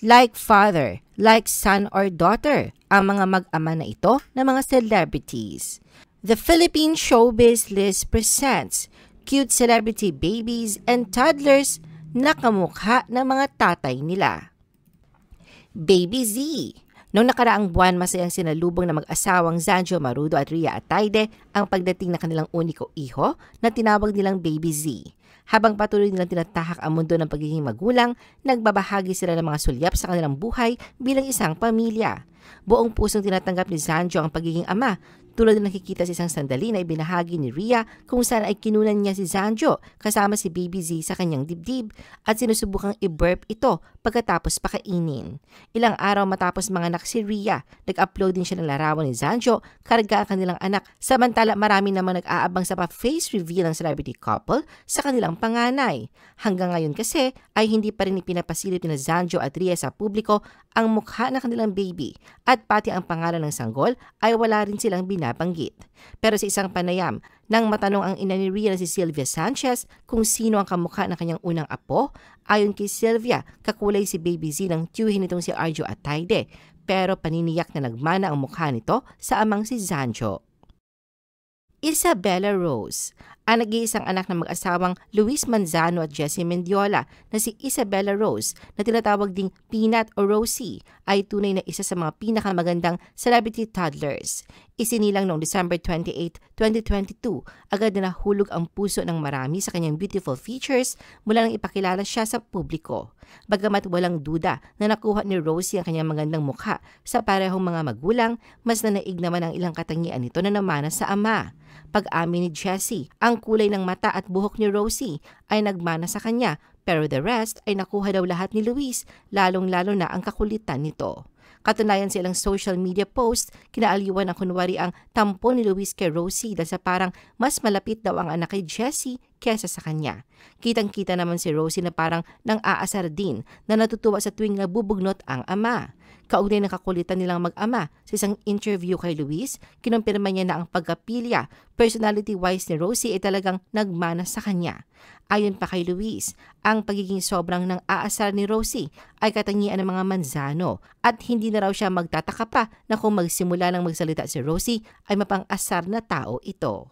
Like father, like son or daughter, ang mga mag-ama na ito na mga celebrities. The Philippine Showbiz List presents cute celebrity babies and toddlers na kamukha ng mga tatay nila. Baby Z. Noong nakaraang buwan, masayang sinalubong na mag-asawang Zanjo Marudo at Rhea Atayde ang pagdating na kanilang uniko iho na tinawag nilang Baby Z. Habang patuloy nilang tinatahak ang mundo ng pagiging magulang, nagbabahagi sila ng mga sulyap sa kanilang buhay bilang isang pamilya. Buong pusong tinatanggap ni Zanjo ang pagiging ama, tulad na nakikita sa isang sandali na ibinahagi ni Rhea kung saan ay kinunan niya si Zanjo kasama si Baby Z sa kanyang dibdib at sinusubukang i-burp ito pagkatapos pakainin. Ilang araw matapos manganak si Rhea, nag-upload din siya ng larawan ni Zanjo karga ang kanilang anak, samantala marami namang nag-aabang sa pa-face reveal ng celebrity couple sa kanilang panganay. Hanggang ngayon kasi ay hindi pa rin ipinapasilip ni Zanjo at Rhea sa publiko ang mukha ng kanilang baby at pati ang pangalan ng sanggol ay wala rin silang binabanggit. Pero sa isang panayam, nang matanong ang ina ni Rhea na si Sylvia Sanchez kung sino ang kamukha ng kanyang unang apo, ayon kay Sylvia, kakulay si Baby Z ng tiyuhin nitong si Arjo Atayde, pero paniniyak na nagmana ang mukha nito sa amang si Zanjo. Isabella Rose. Ang nag-iisang anak ng mag-asawang Luis Manzano at Jessie Mendiola na si Isabella Rose na tinatawag ding Peanut o Rosie ay tunay na isa sa mga pinakamagandang celebrity toddlers. Isinilang noong December 28, 2022, agad na nahulog ang puso ng marami sa kanyang beautiful features mula nang ipakilala siya sa publiko. Bagamat walang duda na nakuha ni Rosie ang kanyang magandang mukha sa parehong mga magulang, mas nanaig naman ang ilang katangian nito na namana sa ama. Pag-amin ni Jessie, ang kulay ng mata at buhok ni Rosie ay nagmana sa kanya, pero the rest ay nakuha daw lahat ni Luis, lalong-lalo na ang kakulitan nito. Katunayan sa ilang social media post, kinaalyuan ang kunwari ang tampo ni Luis kay Rosie dahil sa parang mas malapit daw ang anak kay Jessie kesa sa kanya. Kitang-kita naman si Rosie na parang nang-aasar din na natutuwa sa tuwing nabubugnot ang ama. Kaugnay ng kakulitan nilang mag-ama, sa isang interview kay Luis, kinumpirma niya na ang pagkapilya, personality-wise ni Rosie ay talagang nagmana sa kanya. Ayon pa kay Luis, ang pagiging sobrang nang-aasar ni Rosie ay katangian ng mga Manzano at hindi na raw siya magtataka pa na kung magsimula ng magsalita si Rosie ay mapang-asar na tao ito.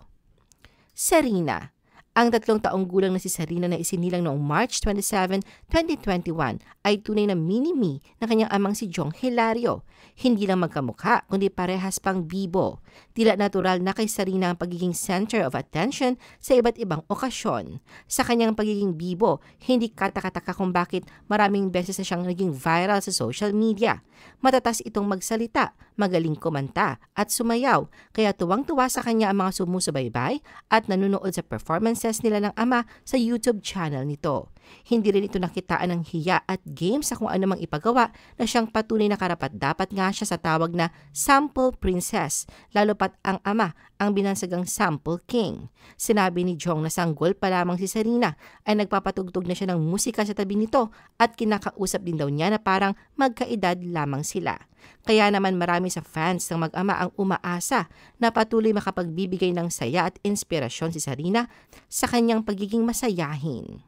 Serena. Ang 3 taong gulang na si Serena na isinilang noong March 27, 2021 ay tunay na mini-me ng kanyang amang si Jong Hilario. Hindi lang magkamukha kundi parehas pang bibo. Tila natural na kay Serena ang pagiging center of attention sa iba't ibang okasyon. Sa kanyang pagiging bibo, hindi katakataka kung bakit maraming beses na siyang naging viral sa social media. Matatas itong magsalita, magaling kumanta at sumayaw, kaya tuwang-tuwa sa kanya ang mga sumusubaybay at nanonood sa performances nila ng ama sa YouTube channel nito. Hindi rin ito nakitaan ng hiya at game sa kung ano mang ipagawa na siyang patunay na karapat-dapat nga siya sa tawag na sample princess, lalo pat ang ama ang binansagang sample king. Sinabi ni Jong na sanggol pa lamang si Serena ay nagpapatugtog na siya ng musika sa tabi nito at kinakausap din daw niya na parang magkaedad lamang sila. Kaya naman marami sa fans ng mag-ama ang umaasa na patuloy makapagbibigay ng saya at inspirasyon si Serena sa kanyang pagiging masayahin.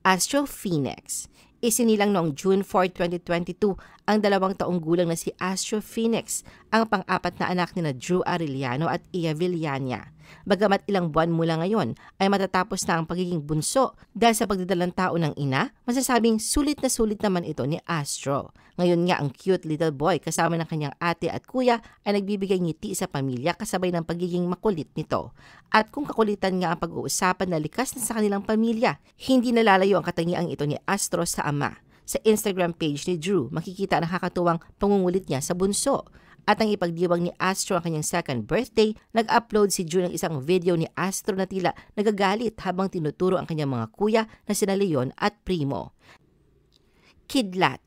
Astro Phoenix. Isinilang noong June 4, 2022 ang 2 taong gulang na si Astro Phoenix, ang pang-apat na anak nina Drew Arellano at Iya Villania. Bagamat ilang buwan mula ngayon ay matatapos na ang pagiging bunso dahil sa pagdadalang tao ng ina, masasabing sulit na sulit naman ito ni Astro. Ngayon nga ang cute little boy kasama ng kanyang ate at kuya ay nagbibigay ngiti sa pamilya kasabay ng pagiging makulit nito. At kung kakulitan nga ang pag-uusapan na likas na sa kanilang pamilya, hindi nalalayo ang katangiang ito ni Astro sa ama. Sa Instagram page ni Drew, makikita ang nakakatuwang pangungulit niya sa bunso. At ang ipagdiwang ni Astro ang kanyang second birthday, nag-upload si Drew ng isang video ni Astro na tila nagagalit habang tinuturo ang kanyang mga kuya na sina Leon at Primo. Kidlat.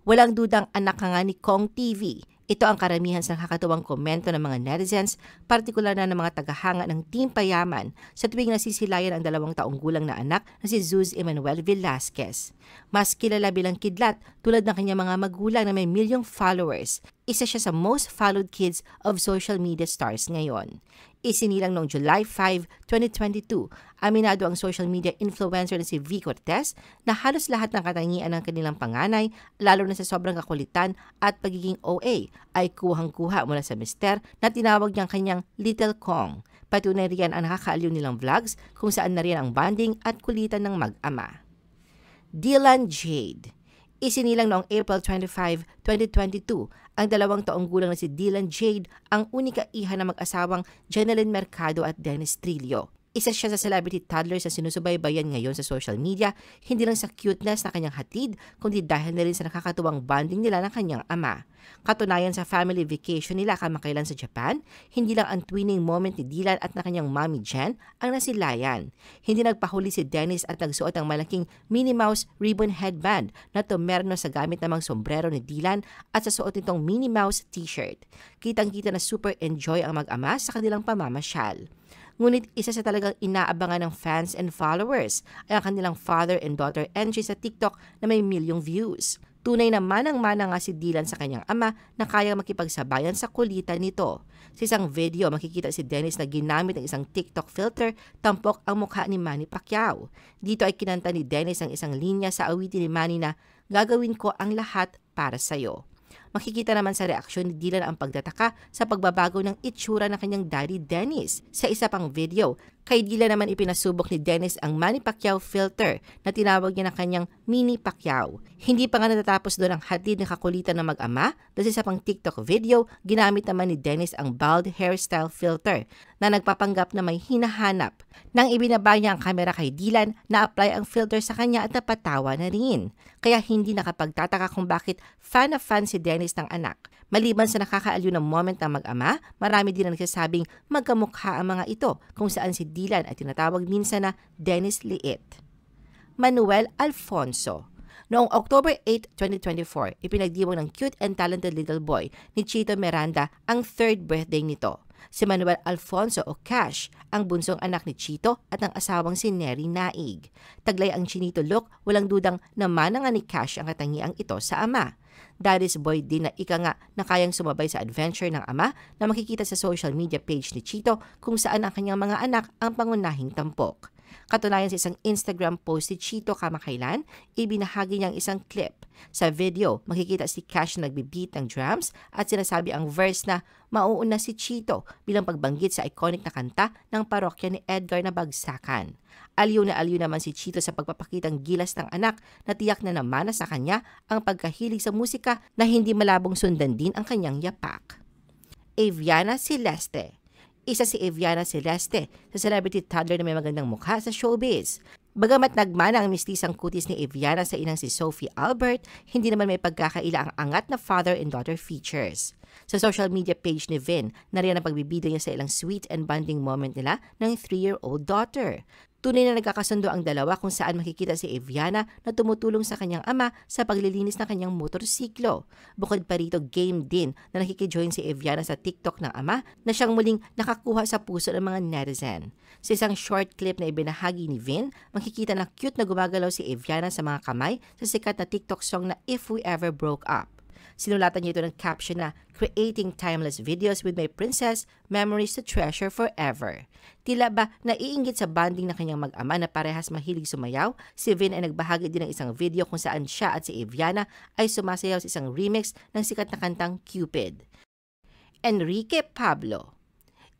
Walang dudang anak nga ni Kong TV. Ito ang karamihan sa nakakatuwang komento ng mga netizens, partikular na ng mga tagahanga ng Team Payaman sa tuwing nasisilayan ang 2 taong gulang na anak na si Zuz Emmanuel Velasquez. Mas kilala bilang kidlat tulad ng kanyang mga magulang na may milyong followers. Isa siya sa most followed kids of social media stars ngayon. Isinilang noong July 5, 2022, aminado ang social media influencer na si V. Cortez na halos lahat ng katangian ng kanilang panganay, lalo na sa sobrang kakulitan at pagiging OA, ay kuhang-kuha mula sa mister na tinawag niyang kanyang Little Kong. Patunay riyan ang nakakaaliw nilang vlogs kung saan na rin ang bonding at kulitan ng mag-ama. Dylan Jade. Isinilang noong April 25, 2022, ang 2 taong gulang na si Dylan Jade, ang unika iha ng mag-asawang Jeneline Mercado at Dennis Trillo. Isa siya sa celebrity toddlers na sinusubaybayan ngayon sa social media, hindi lang sa cuteness na kanyang hatid, kundi dahil na rin sa nakakatuwang bonding nila ng kanyang ama. Katunayan sa family vacation nila kamakailan sa Japan, hindi lang ang twinning moment ni Dylan at na kanyang mommy Jen ang nasilayan. Hindi nagpahuli si Dennis at nagsuot ang malaking Minnie Mouse ribbon headband na tumerno sa gamit namang sombrero ni Dylan at sa suot nitong Minnie Mouse t-shirt. Kitang-kita na super enjoy ang mag-ama sa kanilang pamamasyal. Ngunit isa sa talagang inaabangan ng fans and followers ay ang kanilang father and daughter entry sa TikTok na may milyong views. Tunay na manang-mana nga si Dylan sa kanyang ama na kayang makipagsabayan sa kulitan nito. Sa isang video, makikita si Dennis na ginamit ng isang TikTok filter, tampok ang mukha ni Manny Pacquiao. Dito ay kinanta ni Dennis ang isang linya sa awitin ni Manny na, "Gagawin ko ang lahat para sa'yo." Makikita naman sa reaksyon ni Dylan ang pagtataka sa pagbabago ng itsura ng kanyang daddy Dennis. Sa isa pang video, kay Dylan naman ipinasubok ni Dennis ang Manny Pacquiao filter na tinawag niya na kanyang Mini Pacquiao. Hindi pa nga natatapos doon ang hatid ng kakulitan ng mag-ama dahil sa isa pang TikTok video, ginamit naman ni Dennis ang bald hairstyle filter na nagpapanggap na may hinahanap. Nang ibinaba niya ang kamera kay Dylan, na-apply ang filter sa kanya at napatawa na rin. Kaya hindi nakapagtataka kung bakit fan na fan si Dennis ng anak. Maliban sa nakakaaliw ng moment ng mag-ama, marami din ang nagsasabing magkamukha ang mga ito kung saan si Dylan ay tinatawag minsan na Dennis Liit. Manuel Alfonso. Noong October 8, 2024, ipinagdiwang ng cute and talented little boy ni Chito Miranda ang 3rd birthday nito. Si Manuel Alfonso o Cash, ang bunsong anak ni Chito at ang asawang si Neri Naig. Taglay ang Chinito look, walang dudang naman nga ni Cash ang katangiang ito sa ama. Daddy's boy din na ika nga na kayang sumabay sa adventure ng ama na makikita sa social media page ni Chito kung saan ang kanyang mga anak ang pangunahing tampok. Katunayan sa isang Instagram post ni Chito kamakailan, ibinahagi niya ang isang clip. Sa video, makikita si Cash na nagbe-beat ng drums at sinasabi ang verse na mauuna si Chito bilang pagbanggit sa iconic na kanta ng parokya ni Edgar na Bagsakan. Aliw na aliw naman si Chito sa pagpapakitang gilas ng anak na tiyak na namana sa kanya ang pagkahilig sa musika na hindi malabong sundan din ang kanyang yapak. Aviana Celeste. Isa si Aviana Celeste sa celebrity toddler na may magandang mukha sa showbiz. Bagamat nagmana ang mistisang kutis ni Aviana sa inang si Sophie Albert, hindi naman may pagkakaila ang angat na father and daughter features. Sa social media page ni Vin, nariyan ang pagbibida niya sa ilang sweet and bonding moment nila ng 3-year-old daughter. Tunay na nagkakasundo ang dalawa kung saan makikita si Aviana na tumutulong sa kanyang ama sa paglilinis ng kanyang motorsiklo. Bukod pa rito, game din na nakikijoin si Aviana sa TikTok ng ama na siyang muling nakakuha sa puso ng mga netizen. Sa isang short clip na ibinahagi ni Vin, makikita na cute na gumagalaw si Aviana sa mga kamay sa sikat na TikTok song na If We Ever Broke Up. Sinulatan niya ito ng caption na "Creating timeless videos with my princess, memories to treasure forever." Tila ba naiinggit sa bonding ng kanyang mag-ama na parehas mahilig sumayaw, si Vin ay nagbahagi din ng isang video kung saan siya at si Aviana ay sumasayaw sa isang remix ng sikat na kantang Cupid. Enrique Pablo.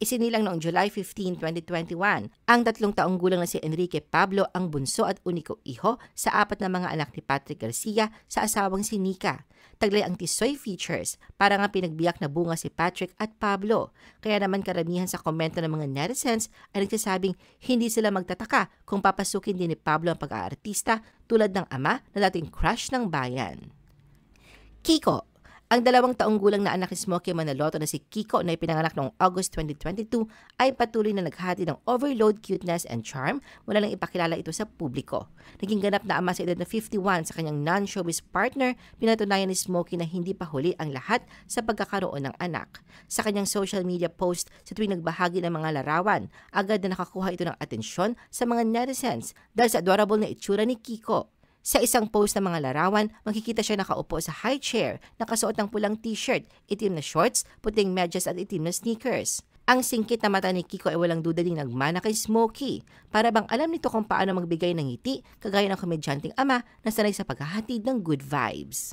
Isinilang noong July 15, 2021. Ang 3 taong gulang na si Enrique Pablo ang bunso at uniko iho sa 4 na mga anak ni Patrick Garcia sa asawang si Nika. Taglay ang tisoy features, para nga pinagbiyak na bunga si Patrick at Pablo. Kaya naman karamihan sa komento ng mga netizens ay nagsasabing hindi sila magtataka kung papasukin din ni Pablo ang pag-aartista tulad ng ama na dating crush ng bayan. Kiko. Ang 2 taong gulang na anak ni Smokey Manaloto na si Kiko na ipinanganak noong August 2022 ay patuloy na naghati ng overload cuteness and charm mula lang ipakilala ito sa publiko. Naging ganap na ama sa edad na 51 sa kanyang non-showbiz partner, pinatunayan ni Smokey na hindi pa huli ang lahat sa pagkakaroon ng anak. Sa kanyang social media post sa tuwing nagbahagi ng mga larawan, agad na nakakuha ito ng atensyon sa mga netizens dahil sa adorable na itsura ni Kiko. Sa isang post ng mga larawan, makikita siya nakaupo sa high chair, nakasuot ng pulang t-shirt, itim na shorts, puting medyas at itim na sneakers. Ang singkit na mata ni Kiko ay walang duda ding nagmana kay Smokey. Para bang alam nito kung paano magbigay ng ngiti, kagaya ng komedyanteng ama na sanay sa paghahatid ng good vibes.